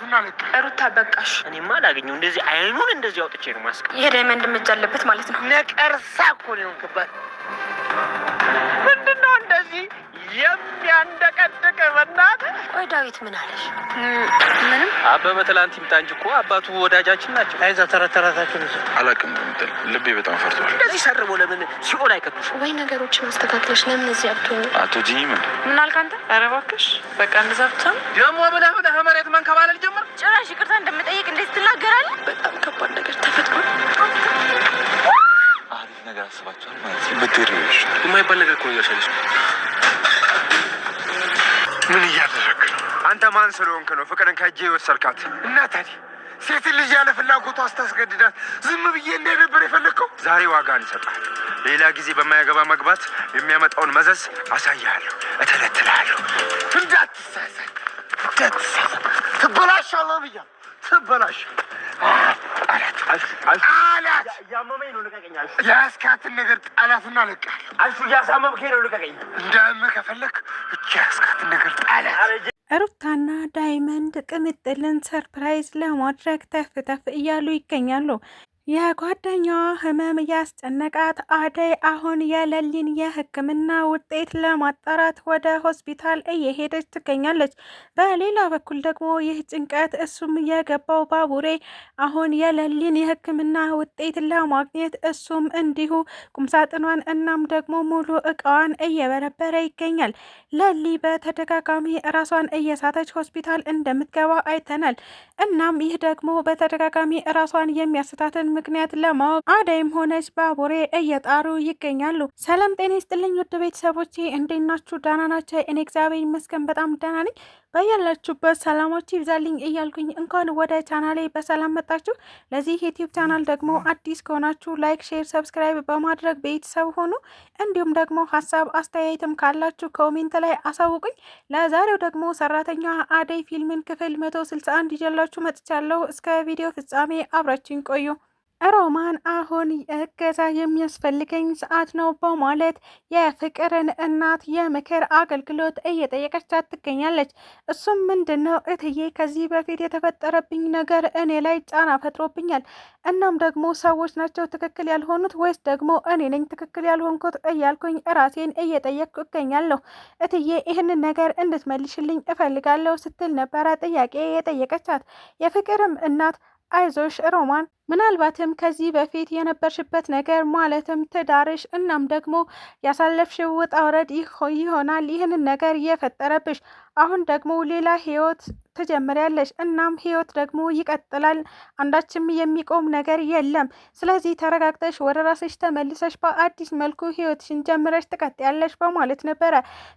ጣላትና ለቅ ሩታ በቃሽ። እኔማ ላገኘው እንደዚህ አይኑን እንደዚህ አውጥቼ ነው ማስቀር። የዳይመንድ እጅ አለበት ማለት ነው። ነቀርሳ እኮ ነው ከባድ። ምንድነው እንደዚህ የሚያንደቀድቅ? በእናትህ ቆይ ዳዊት ምን አለሽ? ምንም። አበበ ትላንት ይምጣ እንጂ እኮ አባቱ ወዳጃችን ናቸው። አይዛ ተረተራታችን ይዘ አላውቅም። እንትን ልቤ በጣም ፈርቷል። እንደዚህ ሰርቦ ለምን ሲኦል አይከቱሽ? ወይ ነገሮችን አስተካክለሽ ለምን እዚህ አትሆኚ? አቶ ጂኒ ምን አልክ አንተ? ኧረ እባክሽ በቃ እንደዛ ብቻ ነው ደግሞ ብለህ መሬት መንከባለል ጀመር። ጭራሽ ይቅርታ እንደምጠይቅ እንዴት ትናገራለህ? በጣም ከባድ ነገር ተፈጥሯል። አሪፍ ነገር አስባችኋል ማለት ነው። ብትሄድ ነው ይሻላል። የማይባል ነገር እኮ ነው እያልሻለሽ። ምን እያደረግህ ነው? አንተ ማን ስለሆንክ ነው ፍቅርን ከእጄ የወሰድካት? እና ታዲያ ሴት ልጅ ያለ ፍላጎቷ አስታስገድዳት ዝም ብዬ ነበር የፈለግከው? ዛሬ ዋጋን ይሰጣል። ሌላ ጊዜ በማያገባ መግባት የሚያመጣውን መዘዝ አሳያለሁ፣ እተለትልሃለሁ። እንዳትሳሳት ትበላሻለህ ብያለሁ። ትበላሻለህ አላት። ያመመኝ ነው ልቀቀኝ። የያዝካትን ነገር ጣላትና ለቃለሁ። አንቺ እያሳመምከኝ ነው ልቀቀኝ። እንዳያመህ ከፈለክ ብቻ የያዝካትን ነገር ጣላት። ሩታና ዳይመንድ ቅምጥልን ሰርፕራይዝ ለማድረግ ተፍ እያሉ ይገኛሉ። የጓደኛዋ ህመም ያስጨነቃት አደይ አሁን የሌሊን የሕክምና ውጤት ለማጣራት ወደ ሆስፒታል እየሄደች ትገኛለች። በሌላ በኩል ደግሞ ይህ ጭንቀት እሱም የገባው ባቡሬ አሁን የሌሊን የሕክምና ውጤት ለማግኘት እሱም እንዲሁ ቁምሳጥኗን እናም ደግሞ ሙሉ እቃዋን እየበረበረ ይገኛል። ሌሊ በተደጋጋሚ ራሷን እየሳተች ሆስፒታል እንደምትገባ አይተናል። እናም ይህ ደግሞ በተደጋጋሚ ራሷን የሚያስታትን ምክንያት ለማወቅ አደይም ሆነች ባቡሬ እየጣሩ ይገኛሉ። ሰላም ጤና ይስጥልኝ ውድ ቤተሰቦቼ እንዴት ናችሁ? ደህና ናቸው? እኔ እግዚአብሔር ይመስገን በጣም ደህና ነኝ። በያላችሁበት ሰላማችሁ ይብዛልኝ እያልኩኝ እንኳን ወደ ቻናሌ በሰላም መጣችሁ። ለዚህ ዩቲዩብ ቻናል ደግሞ አዲስ ከሆናችሁ ላይክ፣ ሼር፣ ሰብስክራይብ በማድረግ ቤተሰብ ሆኑ። እንዲሁም ደግሞ ሀሳብ አስተያየትም ካላችሁ ኮሜንት ላይ አሳውቁኝ። ለዛሬው ደግሞ ሰራተኛ አደይ ፊልምን ክፍል 161 ይዤላችሁ መጥቻለሁ። እስከ ቪዲዮ ፍጻሜ አብራችሁኝ ቆዩ። ሮማን አሁን እገዛ የሚያስፈልገኝ ሰዓት ነው በማለት የፍቅርን እናት የምክር አገልግሎት እየጠየቀቻት ትገኛለች። እሱም ምንድን ነው እትዬ፣ ከዚህ በፊት የተፈጠረብኝ ነገር እኔ ላይ ጫና ፈጥሮብኛል። እናም ደግሞ ሰዎች ናቸው ትክክል ያልሆኑት ወይስ ደግሞ እኔ ነኝ ትክክል ያልሆንኩት እያልኩኝ ራሴን እየጠየቅኩ እገኛለሁ። እትዬ ይህንን ነገር እንድትመልሽልኝ እፈልጋለሁ ስትል ነበረ ጥያቄ የጠየቀቻት። የፍቅርም እናት አይዞሽ ሮማን፣ ምናልባትም ከዚህ በፊት የነበርሽበት ነገር ማለትም ትዳርሽ እናም ደግሞ ያሳለፍሽው ውጣ ውረድ ይሆናል ይህንን ነገር የፈጠረብሽ። አሁን ደግሞ ሌላ ህይወት ትጀምሪያለሽ። እናም ህይወት ደግሞ ይቀጥላል። አንዳችም የሚቆም ነገር የለም። ስለዚህ ተረጋግተሽ ወደ ራስሽ ተመልሰሽ በአዲስ መልኩ ህይወትሽን ጀምረሽ ትቀጥያለሽ በማለት ነበረ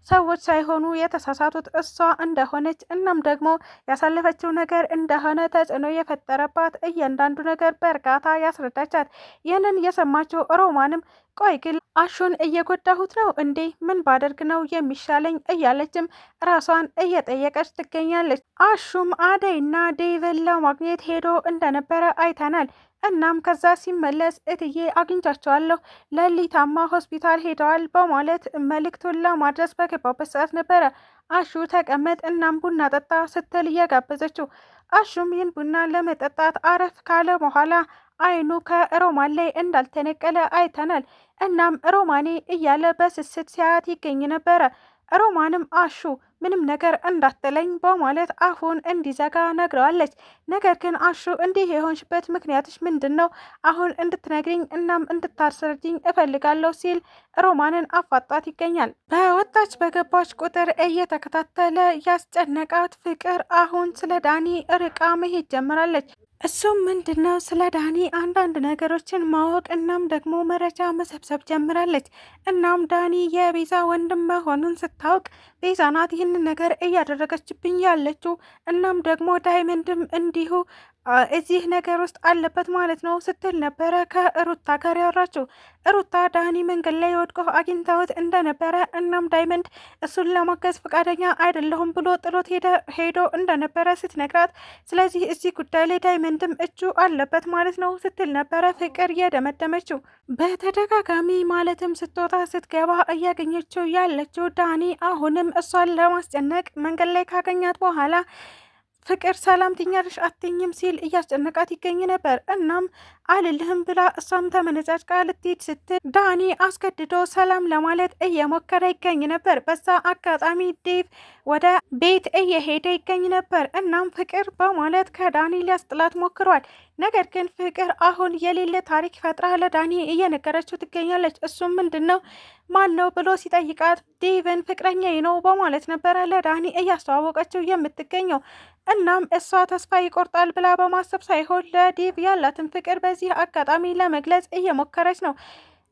ሰዎች ሳይሆኑ የተሳሳቱት እሷ እንደሆነች እናም ደግሞ ያሳለፈችው ነገር እንደሆነ ተጽዕኖ የፈጠረባት እያንዳንዱ ነገር በእርጋታ ያስረዳቻት። ይህንን የሰማችው ሮማንም ቆይ ግን አሹን እየጎዳሁት ነው እንዴ? ምን ባደርግ ነው የሚሻለኝ? እያለችም ራሷን እየጠየቀች ትገኛለች። አሹም አደይና ዴቭን ለማግኘት ሄዶ እንደነበረ አይተናል። እናም ከዛ ሲመለስ እትዬ አግኝቻቸዋለሁ፣ ሌሊታማ ሆስፒታል ሄደዋል በማለት መልእክቱን ለማድረስ በገባበት ሰዓት ነበረ አሹ ተቀመጥ እናም ቡና ጠጣ ስትል እየጋበዘችው። አሹም ይህን ቡና ለመጠጣት አረፍ ካለ በኋላ አይኑ ከሮማን ላይ እንዳልተነቀለ አይተናል። እናም ሮማኔ እያለ በስስት ሲያያት ይገኝ ነበረ። ሮማንም አሹ ምንም ነገር እንዳትለኝ በማለት አፉን እንዲዘጋ ነግረዋለች። ነገር ግን አሹ እንዲህ የሆንሽበት ምክንያትሽ ምንድን ነው? አሁን እንድትነግሪኝ እናም እንድታስረጅኝ እፈልጋለሁ ሲል ሮማንን አፋጣት ይገኛል። በወጣች በገባች ቁጥር እየተከታተለ ያስጨነቃት ፍቅር አሁን ስለ ዳኒ ርቃ መሄድ ጀምራለች። እሱም ምንድነው ስለ ዳኒ አንዳንድ ነገሮችን ማወቅ እናም ደግሞ መረጃ መሰብሰብ ጀምራለች። እናም ዳኒ የቤዛ ወንድም መሆኑን ስታውቅ ቤዛ ናት ይህንን ነገር እያደረገችብኝ ያለችው እናም ደግሞ ዳይመንድም እንዲሁ እዚህ ነገር ውስጥ አለበት ማለት ነው ስትል ነበረ ከሩታ ጋር ያወራችው። ሩታ ዳኒ መንገድ ላይ ወድቆ አግኝተውት እንደነበረ እናም ዳይመንድ እሱን ለማገዝ ፈቃደኛ አይደለሁም ብሎ ጥሎት ሄዶ እንደነበረ ስትነግራት፣ ስለዚህ እዚህ ጉዳይ ላይ ዳይመንድም እጁ አለበት ማለት ነው ስትል ነበረ ፍቅር የደመደመችው። በተደጋጋሚ ማለትም ስትወጣ ስትገባ እያገኘችው ያለችው ዳኒ አሁንም እሷን ለማስጨነቅ መንገድ ላይ ካገኛት በኋላ ፍቅር ሰላም ትኛለሽ አትኝም ሲል እያስጨነቃት ይገኝ ነበር። እናም አልልህም ብላ እሷም ተመነጫጭቃ ልትሄድ ስትል ዳኒ አስገድዶ ሰላም ለማለት እየሞከረ ይገኝ ነበር። በዛ አጋጣሚ ዴቭ ወደ ቤት እየሄደ ይገኝ ነበር። እናም ፍቅር በማለት ከዳኒ ሊያስጥላት ሞክሯል። ነገር ግን ፍቅር አሁን የሌለ ታሪክ ፈጥራ ለዳኒ እየነገረችው ትገኛለች። እሱም ምንድን ነው ማን ነው ብሎ ሲጠይቃት ዴቭን ፍቅረኛዬ ነው በማለት ነበረ ለዳኒ እያስተዋወቀችው የምትገኘው። እናም እሷ ተስፋ ይቆርጣል ብላ በማሰብ ሳይሆን ለዴቭ ያላትን ፍቅር በዚህ አጋጣሚ ለመግለጽ እየሞከረች ነው።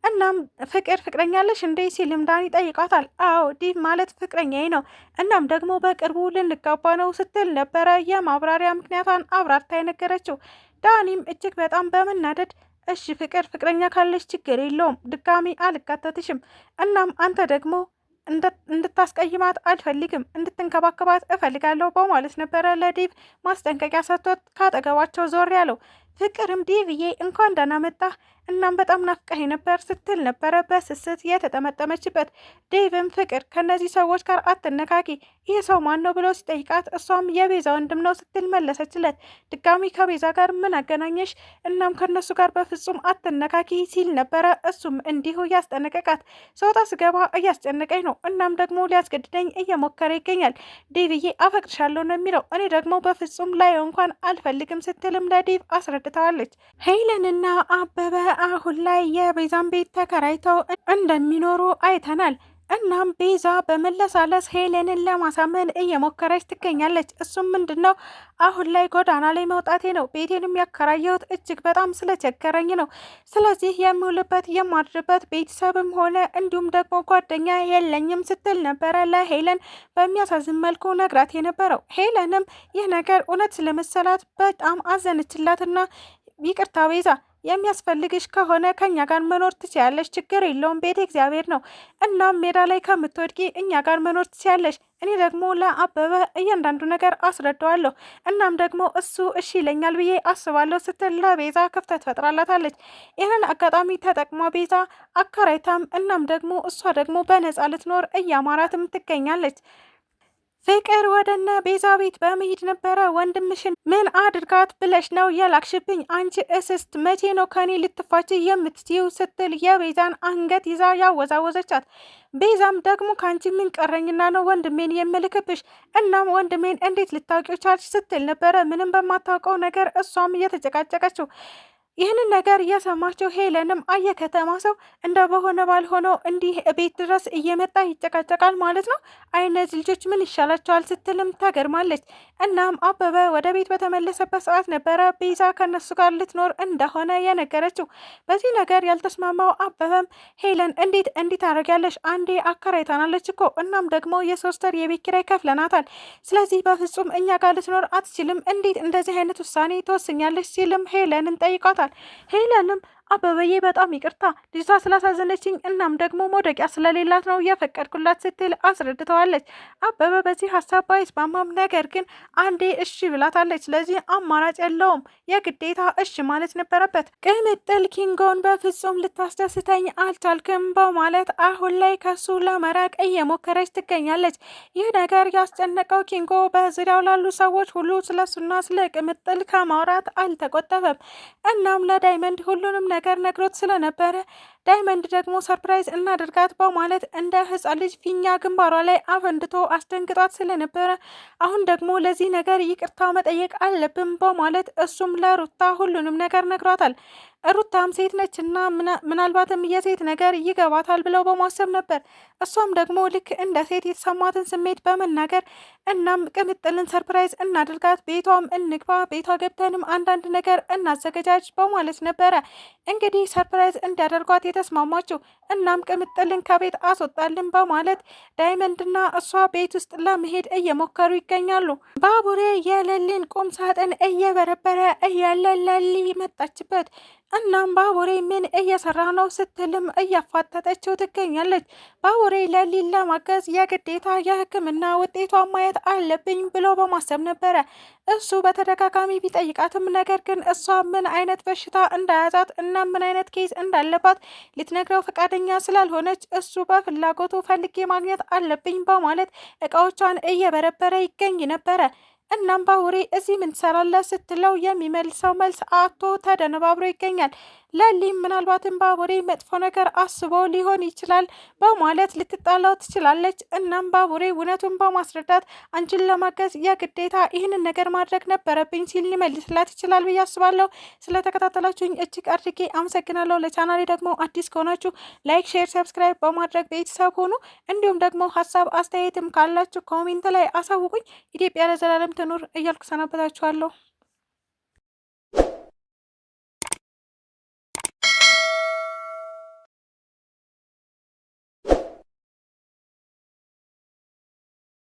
እናም ፍቅር ፍቅረኛለሽ እንዴ ሲልም ዳኒ ጠይቃታል። አዎ ዴቭ ማለት ፍቅረኛዬ ነው፣ እናም ደግሞ በቅርቡ ልንጋባ ነው ስትል ነበረ የማብራሪያ ምክንያቷን አብራርታ የነገረችው። ዳኒም እጅግ በጣም በመናደድ እሺ ፍቅር ፍቅረኛ ካለሽ ችግር የለውም፣ ድጋሚ አልጋተትሽም። እናም አንተ ደግሞ እንድታስቀይማት አልፈልግም፣ እንድትንከባከባት እፈልጋለሁ በማለት ነበረ ለዴቭ ማስጠንቀቂያ ሰጥቶት ካጠገባቸው ዞር ያለው። ፍቅርም ዴቭዬ እንኳን ደህና መጣህ፣ እናም በጣም ናፍቀኸኝ ነበር ስትል ነበረ በስስት የተጠመጠመችበት። ዴቭም ፍቅር ከነዚህ ሰዎች ጋር አትነካኪ፣ ይህ ሰው ማን ነው ብሎ ሲጠይቃት እሷም የቤዛ ወንድም ነው ስትል መለሰችለት። ድጋሚ ከቤዛ ጋር ምን አገናኘሽ? እናም ከነሱ ጋር በፍጹም አትነካኪ ሲል ነበረ እሱም እንዲሁ ያስጠነቀቃት። ሰውታ ስገባ እያስጨነቀኝ ነው፣ እናም ደግሞ ሊያስገድደኝ እየሞከረ ይገኛል። ዴቭዬ አፈቅርሻለሁ ነው የሚለው፣ እኔ ደግሞ በፍጹም ላየው እንኳን አልፈልግም ስትልም ለዴቭ አስረድተዋለች። ሄለንና አበበ አሁን ላይ የቤዛን ቤት ተከራይተው እንደሚኖሩ አይተናል። እናም ቤዛ በመለሳለስ ሄለንን ለማሳመን እየሞከረች ትገኛለች። እሱም ምንድን ነው አሁን ላይ ጎዳና ላይ መውጣቴ ነው፣ ቤቴንም ያከራየሁት እጅግ በጣም ስለቸገረኝ ነው። ስለዚህ የምውልበት የማድርበት ቤተሰብም ሆነ እንዲሁም ደግሞ ጓደኛ የለኝም ስትል ነበረ ለሄለን በሚያሳዝን መልኩ ነግራት የነበረው። ሄለንም ይህ ነገር እውነት ስለመሰላት በጣም አዘነችላትና ይቅርታ ቤዛ፣ የሚያስፈልግሽ ከሆነ ከኛ ጋር መኖር ትችያለሽ፣ ችግር የለውም፣ ቤት እግዚአብሔር ነው። እናም ሜዳ ላይ ከምትወድቂ እኛ ጋር መኖር ትችያለሽ። እኔ ደግሞ ለአበበ እያንዳንዱ ነገር አስረዳዋለሁ፣ እናም ደግሞ እሱ እሺ ይለኛል ብዬ አስባለሁ ስትል ለቤዛ ክፍተት ፈጥራላታለች። ይህን አጋጣሚ ተጠቅማ ቤዛ አከራይታም እናም ደግሞ እሷ ደግሞ በነፃ ልትኖር እያማራትም ትገኛለች። ፍቅር ወደነ ቤዛ ቤት በመሄድ ነበረ። ወንድምሽን ምን አድርጋት ብለሽ ነው የላክሽብኝ? አንቺ እስስት መቼ ነው ከኔ ልትፋች የምትችይው? ስትል የቤዛን አንገት ይዛ ያወዛወዘቻት። ቤዛም ደግሞ ከአንቺ ምን ቀረኝና ነው ወንድሜን የምልክብሽ? እናም ወንድሜን እንዴት ልታውቂው ቻልሽ? ስትል ነበረ ምንም በማታውቀው ነገር እሷም እየተጨቃጨቀችው። ይህንን ነገር እየሰማቸው ሄለንም አየከተማ ሰው እንደ በሆነ ባልሆነው እንዲህ ቤት ድረስ እየመጣ ይጨቃጨቃል ማለት ነው። አይነት ልጆች ምን ይሻላቸዋል? ስትልም ተገርማለች። እናም አበበ ወደ ቤት በተመለሰበት ሰዓት ነበረ ቤዛ ከነሱ ጋር ልትኖር እንደሆነ የነገረችው። በዚህ ነገር ያልተስማማው አበበም ሄለን እንዴት እንዲህ ታደርጊያለሽ? አንዴ አከራይታናለች እኮ እናም ደግሞ የ3 ወር የቤት ኪራይ ከፍለናታል። ስለዚህ በፍጹም እኛ ጋር ልትኖር አትችልም። እንዴት እንደዚህ አይነት ውሳኔ ትወስኛለች? ሲልም ሄለንን ጠይቋታል። ሄለንም አበበዬ በጣም ይቅርታ ልጅቷ ስላሳዘነችኝ እናም ደግሞ መውደቂያ ስለሌላት ነው የፈቀድኩላት ስትል አስረድተዋለች። አበበ በዚህ ሀሳብ ባይስማማም ነገር ግን አንዴ እሺ ብላታለች። ስለዚህ አማራጭ የለውም የግዴታ እሺ ማለት ነበረበት። ቅምጥል ኪንጎን በፍጹም ልታስደስተኝ አልቻልክም በማለት አሁን ላይ ከሱ ለመራቅ እየሞከረች ትገኛለች። ይህ ነገር ያስጨነቀው ኪንጎ በዙሪያው ላሉ ሰዎች ሁሉ ስለሱና ስለ ቅምጥል ከማውራት አልተቆጠበም። እናም ለዳይመንድ ሁሉንም ነገር ነግሮት ስለነበረ ዳይመንድ ደግሞ ሰርፕራይዝ እናድርጋት በማለት እንደ ሕፃን ልጅ ፊኛ ግንባሯ ላይ አፈንድቶ አስደንግጧት ስለነበረ አሁን ደግሞ ለዚህ ነገር ይቅርታ መጠየቅ አለብን በማለት እሱም ለሩታ ሁሉንም ነገር ነግሯታል። ሩታም ሴት ነችና ምናልባትም የሴት ነገር ይገባታል ብለው በማሰብ ነበር። እሷም ደግሞ ልክ እንደ ሴት የተሰማትን ስሜት በመናገር እናም ቅምጥልን ሰርፕራይዝ እናድርጋት፣ ቤቷም እንግባ፣ ቤቷ ገብተንም አንዳንድ ነገር እናዘገጃጅ በማለት ነበረ እንግዲህ ሰርፕራይዝ እንዲያደርጓት የተስማማችው። እናም ቅምጥልን ከቤት አስወጣልን በማለት ዳይመንድና እሷ ቤት ውስጥ ለመሄድ እየሞከሩ ይገኛሉ። ባቡሬ የለሊን ቁም ሳጥን እየበረበረ እያለ ለሊ መጣችበት። እናም ባቡሬ ምን እየሰራ ነው ስትልም እያፋጠጠችው ትገኛለች። ባቡሬ ለሊን ለማገዝ የግዴታ የሕክምና ውጤቷን ማየት አለብኝ ብሎ በማሰብ ነበረ እሱ በተደጋጋሚ ቢጠይቃትም ነገር ግን እሷ ምን አይነት በሽታ እንዳያዛት እና ምን አይነት ኬዝ እንዳለባት ልትነግረው ፈቃደኛ ስላልሆነች እሱ በፍላጎቱ ፈልጌ ማግኘት አለብኝ በማለት እቃዎቿን እየበረበረ ይገኝ ነበረ። እናም ባቡሬ እዚህ ምን ትሰራለህ ስትለው የሚመልሰው መልስ አቶ ተደነባብሮ ይገኛል። ለሊም ምናልባትም ባቡሬ መጥፎ ነገር አስቦ ሊሆን ይችላል በማለት ልትጣላው ትችላለች። እናም ባቡሬ እውነቱን በማስረዳት አንቺን ለማገዝ የግዴታ ይህንን ነገር ማድረግ ነበረብኝ ሲል ሊመልስላት ይችላል ብዬ አስባለሁ። ስለተከታተላችሁኝ እጅግ አድርጌ አመሰግናለሁ። ለቻናሌ ደግሞ አዲስ ከሆናችሁ ላይክ፣ ሼር፣ ሰብስክራይብ በማድረግ ቤተሰብ ሆኑ። እንዲሁም ደግሞ ሀሳብ አስተያየትም ካላችሁ ኮሜንት ላይ አሳውቁኝ። ኢትዮጵያ ለዘላለም ትኑር እያልኩ ሰናበታችኋለሁ።